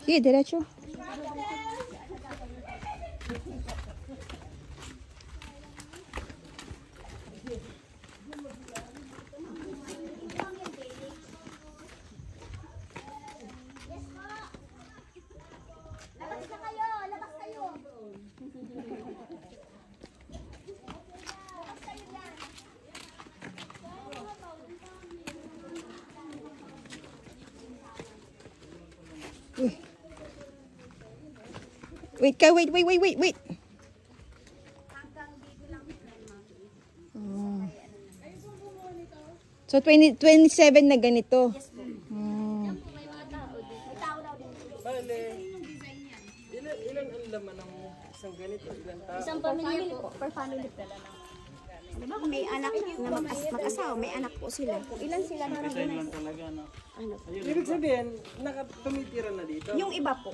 Sige, diretso. Wait ka, wait. Oh. So, 27 na ganito. Oh. Ilan ang laman ng isang ganito? Isang pamilya po, per family po. Diba kung may anak na mag-asawa, may anak po sila. Kung ilan sila na Lang talaga, no? Ibig sabihin, tumitira na dito? yung iba po.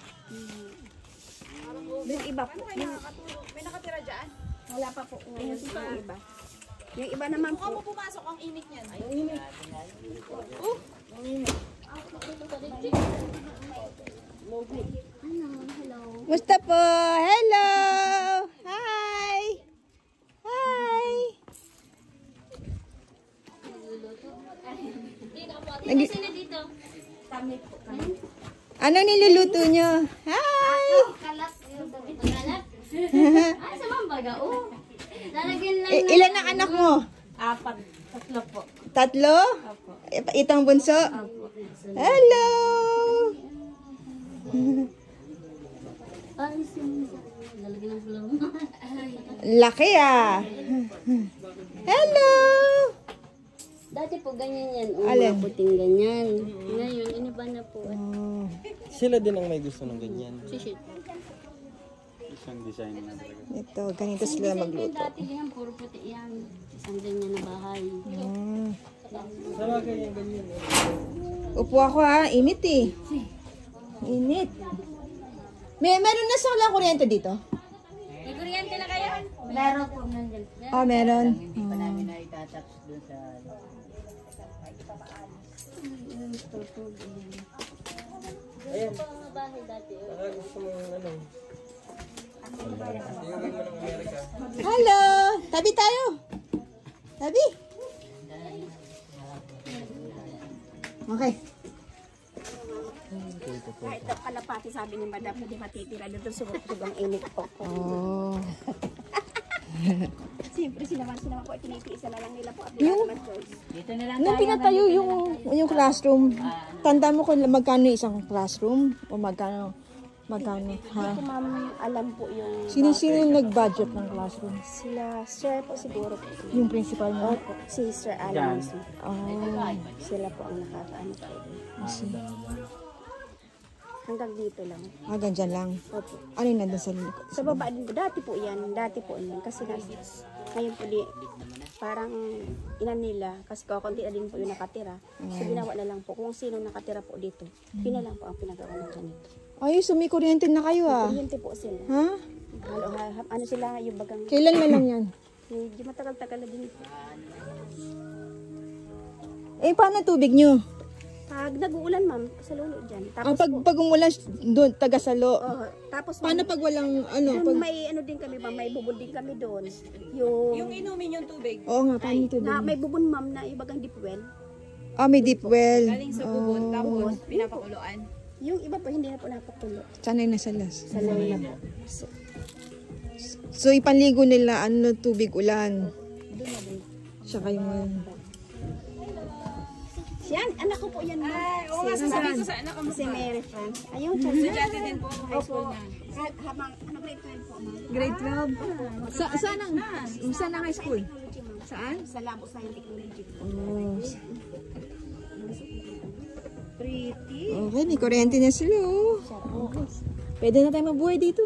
Yung iba po. May nakatira dyan? Wala pa po ngayon yung iba. Yung iba naman po. Mukhang mo pumasok ang init niyan. Ay, Musta po? Hello! Hi! Hi! Sino dito? Ano niluluto nyo? Hi! Kalat. Kalat? Ay, sa mambaga. Oh. Lalagyan lang Ilan ang anak mo? 4. 3 po. 3? Itong bunso? Hello! Ay, lalagyan ng bulong. Laki ah! Hello! Dati po ganyan yan. Alin? Puting ganyan. Ngayon, iniba na po. Oh. Sila din ang may gusto ng ganyan. Shit. Isang design na talaga. Ito, ganito sila magluto. Dati yan, puro puti yan. Isang ganyan na bahay. Sa bagay yung ganyan. Upo ako ha, init eh. Init. Meron na sa kuryente dito? May kuryente na kayo? Meron po nandiyan. Oh, meron. Hindi pa namin na itatouch doon sa... Ayan. Mga bahay dati. Baka gusto mong ano. Iuwi mo ng Amerika. Hello! Tabi tayo. Tabi. Okay. Kahit kalapati sabi ni Madam, hindi matitira doon sa sugang init po. Oh. Siyempre sila po ay tinitiisa na lang nila po at Yung- wala naman choice. Dito na lang Nung pinatayo yung classroom, tanda mo kung magkano isang classroom? O magkano? Ha? Kung ma'am alam po yung Sino yung nag-budget ng classroom? sila, sir po siguro po. Yung principal mo? Opo, si Sir Alan mismo. Oh. Sila po ang nakakaano po. Hanggang dito lang. Hanggang dyan lang. Opo. Ano yung nandun sa likod? Sa baba din po, dati po yan. Kasi ngayon po parang inan nila, kasi kakunti na din po yung nakatira. So ginawa na lang po, kung sino nakatira po dito, yun na lang po ang pinagawa ng ganito. Ay, sumi-kuryente na kayo ah. Kuryente po sila. Ha? Ano sila, yung bagang, Kailan na lang yan? medyo matagal-tagal na din po. Eh, paano tubig nyo? Pag nag-uulan ma'am, sa lulo dyan. Ah, Tapos pag umulan doon, taga-salo. tapos Paano pag walang, ano, pag... may ano din kami ma'am, may bubon din kami doon. yung inumin yung tubig. Oo nga, paano tubig? Na, may bubon ma'am na ibagang deep well. Ah, may deep well. Galing sa bubon, tapos pinapakuluan. Yung iba po hindi na po napapulo. Sanay na sa las. Sanay na po. So, ipanligo nila, ano, tubig ulan. Doon na din. Tsaka yung... Yan, anak ko po yan ma'am. Ay, oo nga, sasabi ko sa anak ko Si Mary Fran. Ayun, Estudyante din po ang high school niya. habang, ano grade 12 po ma'am? Grade 12? Saan ang high school? Saan? Sa Labo Science Technology. Oh. Pretty. Okay, may kuryente na sila, oh. Pwede na tayo mabuhay dito.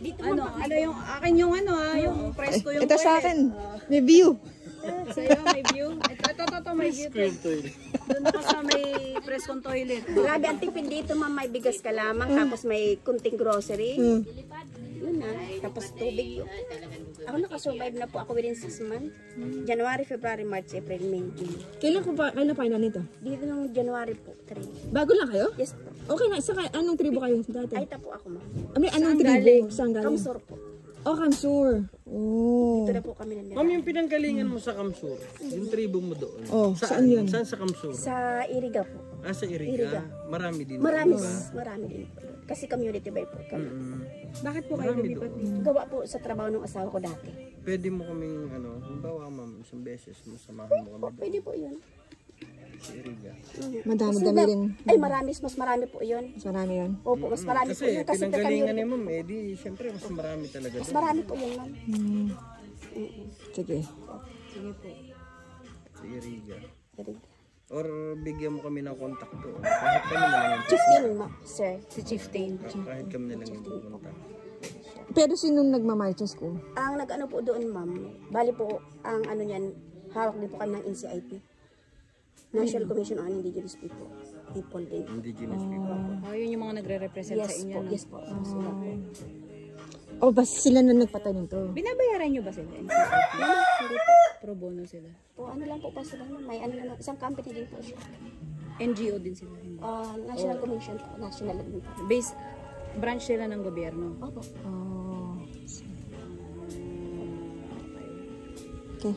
Dito Ano yung akin yung ano yung presko yung Ito sa akin, may view. Sa'yo may view. Ito, may view. Doon ako sa may preskong toilet. Grabe ang tipid dito ma'am, may bigas ka lamang, tapos may kunting grocery. Yun na, tapos tubig yun. Ako nakasurvive na po ako within 6 months. January, February, March, April, May, June. Kailan pa na nito? Dito nung January po, 3. Bago lang kayo? Yes po. Okay na, anong tribo kayo dati? Ay, po ako ma'am. Anong tribo? Saan galing? Kamsor po. Oh, Kamsur. Oh. Dito na po kami nandito. Ma'am, yung pinanggalingan mo sa Kamsur, yung tribo mo doon. Oh, saan yun? Saan sa Kamsur? Sa Iriga po. Sa Iriga. Marami din. Marami din po. Kasi community by po kami. Bakit po kayo lumipat dito? Gawa po sa trabaho ng asawa ko dati. Pwede mo kaming, halimbawa ma'am, isang beses mo samahan mo kami Pwede po yun. sa Iriga. Madami-dami rin. Ay, mas marami po yun. Mas marami yun. Opo, mas marami po Kasi yun. Kasi pinanggalingan ni ma'am, di syempre mas marami talaga mas doon. marami po yun, ma'am. Sige. Sa Iriga. Iriga. Or bigyan mo kami ng contact doon. Kahit kami na lang yung Chieftain, sir. Si Chieftain. kahit kami na lang yung pupunta. Pero sinong nagmamarites ko? Ang nag-ano po doon, ma'am, bali po, ang ano niyan, hawak din po kami ng NCIP. National Commission on Indigenous People. Din. Indigenous people. Yun yung mga nagre-represent sa Yes inyo. po, No? yes po. Sila po. Oh, bas sila na nagpatay nito. Binabayaran nyo ba sila? Hindi po. Pro bono sila. Po, ano lang po pa sila, ma'am. May ano lang, isang company din po siya. NGO din sila. Hindi. National Commission po, national din po. Base, branch sila ng gobyerno. Opo. Oh. Okay.